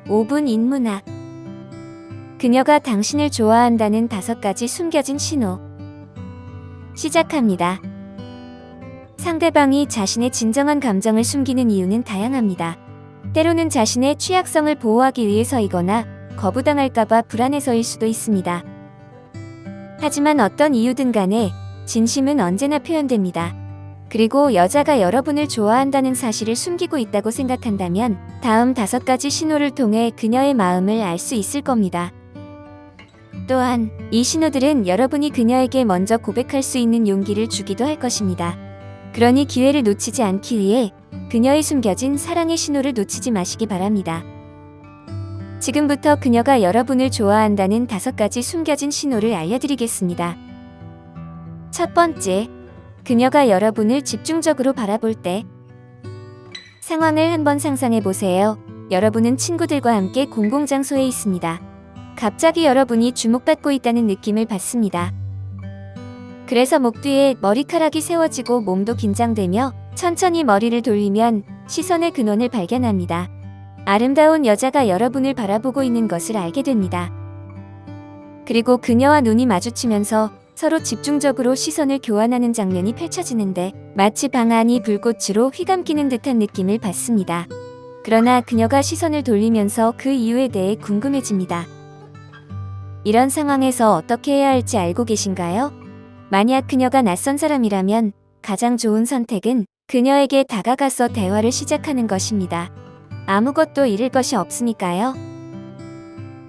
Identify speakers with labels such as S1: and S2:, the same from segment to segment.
S1: 5분 인문학. 그녀가 당신을 좋아한다는 5가지 숨겨진 신호. 시작합니다. 상대방이 자신의 진정한 감정을 숨기는 이유는 다양합니다. 때로는 자신의 취약성을 보호하기 위해서이거나 거부당할까봐 불안해서일 수도 있습니다. 하지만 어떤 이유든 간에 진심은 언제나 표현됩니다. 그리고 여자가 여러분을 좋아한다는 사실을 숨기고 있다고 생각한다면 다음 5가지 신호를 통해 그녀의 마음을 알 수 있을 겁니다. 또한 이 신호들은 여러분이 그녀에게 먼저 고백할 수 있는 용기를 주기도 할 것입니다. 그러니 기회를 놓치지 않기 위해 그녀의 숨겨진 사랑의 신호를 놓치지 마시기 바랍니다. 지금부터 그녀가 여러분을 좋아한다는 5가지 숨겨진 신호를 알려드리겠습니다. 첫 번째, 그녀가 여러분을 집중적으로 바라볼 때. 상황을 한번 상상해 보세요. 여러분은 친구들과 함께 공공장소에 있습니다. 갑자기 여러분이 주목받고 있다는 느낌을 받습니다. 그래서 목 뒤에 머리카락이 세워지고 몸도 긴장되며 천천히 머리를 돌리면 시선의 근원을 발견합니다. 아름다운 여자가 여러분을 바라보고 있는 것을 알게 됩니다. 그리고 그녀와 눈이 마주치면서 서로 집중적으로 시선을 교환하는 장면이 펼쳐지는데 마치 방안이 불꽃으로 휘감기는 듯한 느낌을 받습니다. 그러나 그녀가 시선을 돌리면서 그 이유에 대해 궁금해집니다. 이런 상황에서 어떻게 해야 할지 알고 계신가요? 만약 그녀가 낯선 사람이라면 가장 좋은 선택은 그녀에게 다가가서 대화를 시작하는 것입니다. 아무것도 잃을 것이 없으니까요.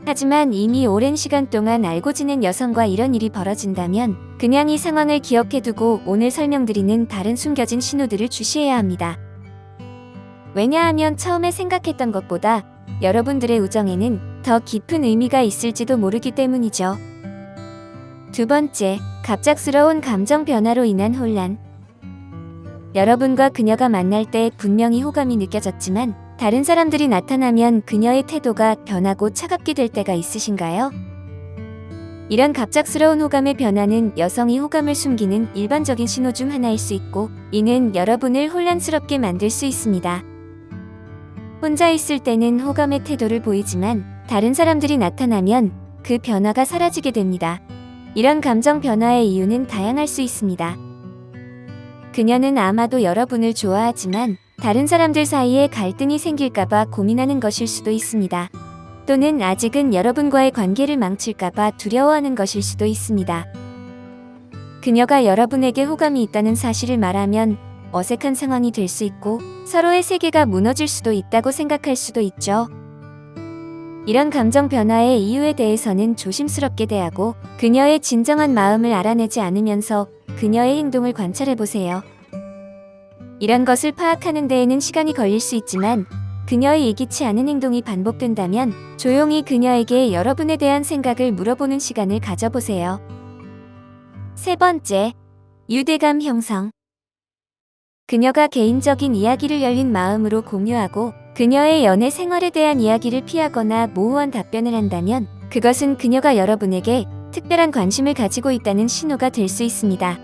S1: 하지만 이미 오랜 시간 동안 알고 지낸 여성과 이런 일이 벌어진다면 그냥 이 상황을 기억해두고 오늘 설명드리는 다른 숨겨진 신호들을 주시해야 합니다. 왜냐하면 처음에 생각했던 것보다 여러분들의 우정에는 더 깊은 의미가 있을지도 모르기 때문이죠. 두 번째, 갑작스러운 감정 변화로 인한 혼란. 여러분과 그녀가 만날 때 분명히 호감이 느껴졌지만 다른 사람들이 나타나면 그녀의 태도가 변하고 차갑게 될 때가 있으신가요? 이런 갑작스러운 호감의 변화는 여성이 호감을 숨기는 일반적인 신호 중 하나일 수 있고 이는 여러분을 혼란스럽게 만들 수 있습니다. 혼자 있을 때는 호감의 태도를 보이지만 다른 사람들이 나타나면 그 변화가 사라지게 됩니다. 이런 감정 변화의 이유는 다양할 수 있습니다. 그녀는 아마도 여러분을 좋아하지만 다른 사람들 사이에 갈등이 생길까봐 고민하는 것일 수도 있습니다. 또는 아직은 여러분과의 관계를 망칠까봐 두려워하는 것일 수도 있습니다. 그녀가 여러분에게 호감이 있다는 사실을 말하면 어색한 상황이 될 수 있고 서로의 세계가 무너질 수도 있다고 생각할 수도 있죠. 이런 감정 변화의 이유에 대해서는 조심스럽게 대하고 그녀의 진정한 마음을 알아내지 않으면서 그녀의 행동을 관찰해보세요. 이런 것을 파악하는 데에는 시간이 걸릴 수 있지만 그녀의 예기치 않은 행동이 반복된다면 조용히 그녀에게 여러분에 대한 생각을 물어보는 시간을 가져보세요. 세 번째, 유대감 형성. 그녀가 개인적인 이야기를 열린 마음으로 공유하고 그녀의 연애 생활에 대한 이야기를 피하거나 모호한 답변을 한다면 그것은 그녀가 여러분에게 특별한 관심을 가지고 있다는 신호가 될 수 있습니다.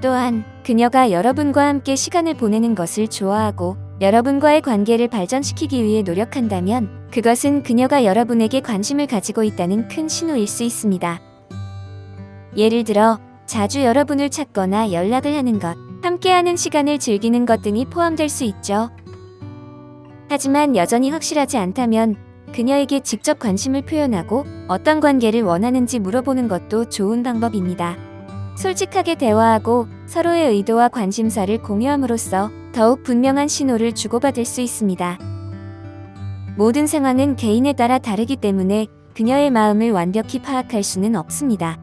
S1: 또한 그녀가 여러분과 함께 시간을 보내는 것을 좋아하고 여러분과의 관계를 발전시키기 위해 노력한다면 그것은 그녀가 여러분에게 관심을 가지고 있다는 큰 신호일 수 있습니다. 예를 들어 자주 여러분을 찾거나 연락을 하는 것, 함께하는 시간을 즐기는 것 등이 포함될 수 있죠. 하지만 여전히 확실하지 않다면 그녀에게 직접 관심을 표현하고 어떤 관계를 원하는지 물어보는 것도 좋은 방법입니다. 솔직하게 대화하고 서로의 의도와 관심사를 공유함으로써 더욱 분명한 신호를 주고받을 수 있습니다. 모든 상황은 개인에 따라 다르기 때문에 그녀의 마음을 완벽히 파악할 수는 없습니다.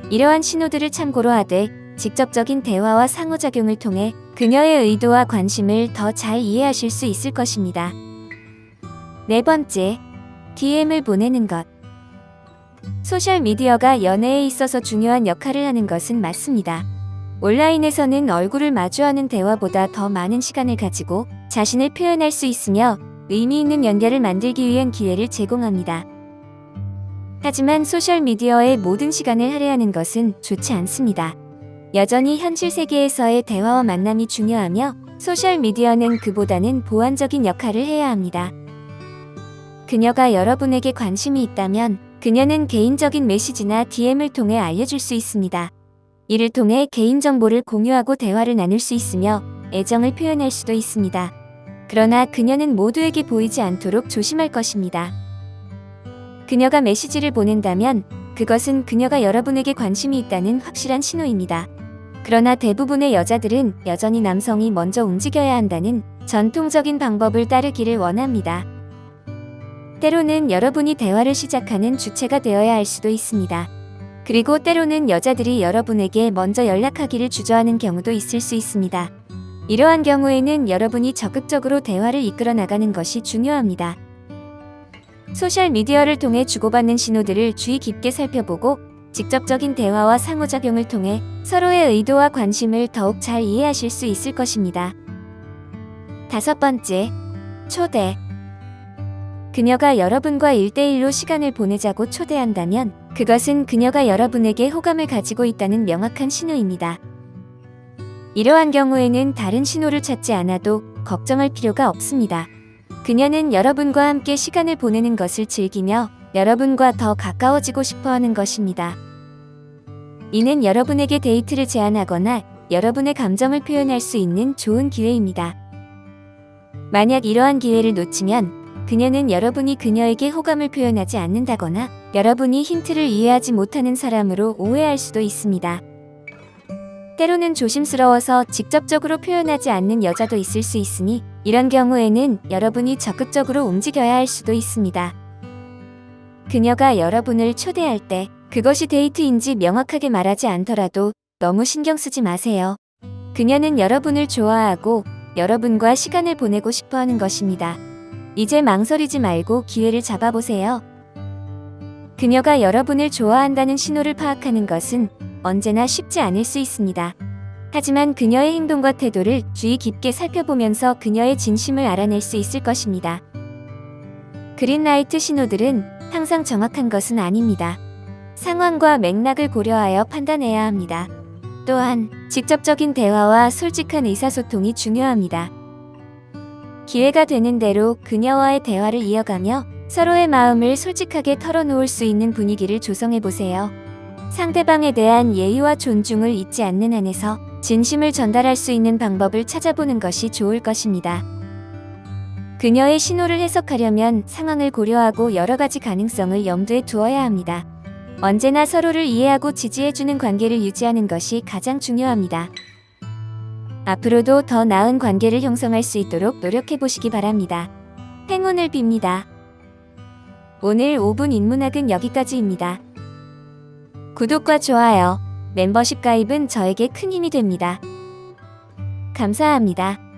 S1: 이러한 신호들을 참고로 하되 직접적인 대화와 상호작용을 통해 그녀의 의도와 관심을 더 잘 이해하실 수 있을 것입니다. 네 번째, DM을 보내는 것. 소셜미디어가 연애에 있어서 중요한 역할을 하는 것은 맞습니다. 온라인에서는 얼굴을 마주하는 대화보다 더 많은 시간을 가지고 자신을 표현할 수 있으며 의미 있는 연결을 만들기 위한 기회를 제공합니다. 하지만 소셜미디어에 모든 시간을 할애하는 것은 좋지 않습니다. 여전히 현실 세계에서의 대화와 만남이 중요하며 소셜미디어는 그보다는 보완적인 역할을 해야 합니다. 그녀가 여러분에게 관심이 있다면 그녀는 개인적인 메시지나 DM을 통해 알려줄 수 있습니다. 이를 통해 개인정보를 공유하고 대화를 나눌 수 있으며 애정을 표현할 수도 있습니다. 그러나 그녀는 모두에게 보이지 않도록 조심할 것입니다. 그녀가 메시지를 보낸다면 그것은 그녀가 여러분에게 관심이 있다는 확실한 신호입니다. 그러나 대부분의 여자들은 여전히 남성이 먼저 움직여야 한다는 전통적인 방법을 따르기를 원합니다. 때로는 여러분이 대화를 시작하는 주체가 되어야 할 수도 있습니다. 그리고 때로는 여자들이 여러분에게 먼저 연락하기를 주저하는 경우도 있을 수 있습니다. 이러한 경우에는 여러분이 적극적으로 대화를 이끌어 나가는 것이 중요합니다. 소셜미디어를 통해 주고받는 신호들을 주의 깊게 살펴보고 직접적인 대화와 상호작용을 통해 서로의 의도와 관심을 더욱 잘 이해하실 수 있을 것입니다. 5번째, 초대. 그녀가 여러분과 1대1로 시간을 보내자고 초대한다면 그것은 그녀가 여러분에게 호감을 가지고 있다는 명확한 신호입니다. 이러한 경우에는 다른 신호를 찾지 않아도 걱정할 필요가 없습니다. 그녀는 여러분과 함께 시간을 보내는 것을 즐기며 여러분과 더 가까워지고 싶어하는 것입니다. 이는 여러분에게 데이트를 제안하거나 여러분의 감정을 표현할 수 있는 좋은 기회입니다. 만약 이러한 기회를 놓치면 그녀는 여러분이 그녀에게 호감을 표현하지 않는다거나 여러분이 힌트를 이해하지 못하는 사람으로 오해할 수도 있습니다. 때로는 조심스러워서 직접적으로 표현하지 않는 여자도 있을 수 있으니 이런 경우에는 여러분이 적극적으로 움직여야 할 수도 있습니다. 그녀가 여러분을 초대할 때 그것이 데이트인지 명확하게 말하지 않더라도 너무 신경 쓰지 마세요. 그녀는 여러분을 좋아하고 여러분과 시간을 보내고 싶어 하는 것입니다. 이제 망설이지 말고 기회를 잡아보세요. 그녀가 여러분을 좋아한다는 신호를 파악하는 것은 언제나 쉽지 않을 수 있습니다. 하지만 그녀의 행동과 태도를 주의 깊게 살펴보면서 그녀의 진심을 알아낼 수 있을 것입니다. 그린라이트 신호들은 항상 정확한 것은 아닙니다. 상황과 맥락을 고려하여 판단해야 합니다. 또한 직접적인 대화와 솔직한 의사소통이 중요합니다. 기회가 되는 대로 그녀와의 대화를 이어가며 서로의 마음을 솔직하게 털어놓을 수 있는 분위기를 조성해보세요. 상대방에 대한 예의와 존중을 잊지 않는 한에서 진심을 전달할 수 있는 방법을 찾아보는 것이 좋을 것입니다. 그녀의 신호를 해석하려면 상황을 고려하고 여러 가지 가능성을 염두에 두어야 합니다. 언제나 서로를 이해하고 지지해주는 관계를 유지하는 것이 가장 중요합니다. 앞으로도 더 나은 관계를 형성할 수 있도록 노력해보시기 바랍니다. 행운을 빕니다. 오늘 5분 인문학은 여기까지입니다. 구독과 좋아요, 멤버십 가입은 저에게 큰 힘이 됩니다. 감사합니다.